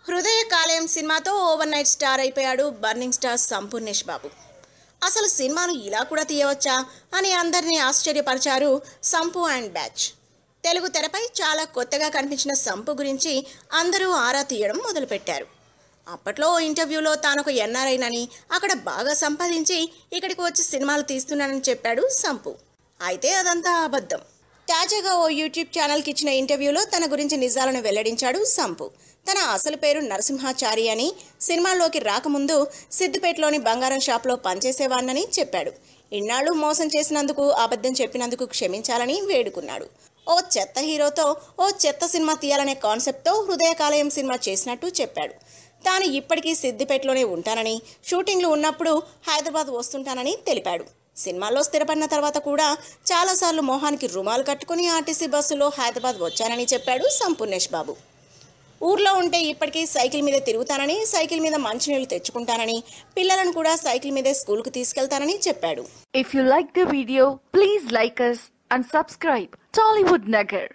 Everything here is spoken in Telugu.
హృదయ కాలేయం సినిమాతో ఓవర్ నైట్ స్టార్ అయిపోయాడు బర్నింగ్ స్టార్ సంపూర్ణేష్ బాబు. అసలు సినిమాను ఇలా కూడా తీయవచ్చా అని అందరినీ ఆశ్చర్యపరిచారు సంపు అండ్ బ్యాచ్. తెలుగు తెరపై చాలా కొత్తగా కనిపించిన సంపు గురించి అందరూ ఆరా తీయడం మొదలుపెట్టారు. అప్పట్లో ఇంటర్వ్యూలో తానొక ఎన్ఆర్ఐనని, అక్కడ బాగా సంపాదించి ఇక్కడికి వచ్చి సినిమాలు తీస్తున్నానని చెప్పాడు సంపు. అయితే అదంతా అబద్ధం. తాజాగా ఓ యూట్యూబ్ ఛానల్కి ఇచ్చిన ఇంటర్వ్యూలో తన గురించి నిజాలను వెల్లడించాడు సంపు. తన అసలు పేరు నరసింహాచారి అని, సినిమాల్లోకి రాకముందు సిద్దిపేటలోని బంగారం షాప్లో పనిచేసేవాన్నని చెప్పాడు. ఇన్నాళ్ళు మోసం చేసినందుకు, అబద్ధం చెప్పినందుకు క్షమించాలని వేడుకున్నాడు. ఓ చెత్త హీరోతో ఓ చెత్త సినిమా తీయాలనే కాన్సెప్ట్తో హృదయ కాలేయం సినిమా చేసినట్టు చెప్పాడు. తాను ఇప్పటికీ సిద్దిపేటలోనే ఉంటానని, షూటింగ్లు ఉన్నప్పుడు హైదరాబాద్ వస్తుంటానని తెలిపాడు. సినిమాల్లో స్థిరపడిన తర్వాత కూడా చాలాసార్లు మొహానికి రుమాలు కట్టుకుని ఆర్టీసీ బస్సులో హైదరాబాద్ వచ్చానని చెప్పాడు సంపూర్ణేష్ బాబు. ఊర్లో ఉంటే ఇప్పటికీ సైకిల్ మీద తిరుగుతానని, సైకిల్ మీద మంచినీళ్ళు తెచ్చుకుంటానని, పిల్లలను కూడా సైకిల్ మీదే స్కూల్కు తీసుకెళ్తానని చెప్పాడు. If you like the video, please like us and subscribe Tollywood Nagar.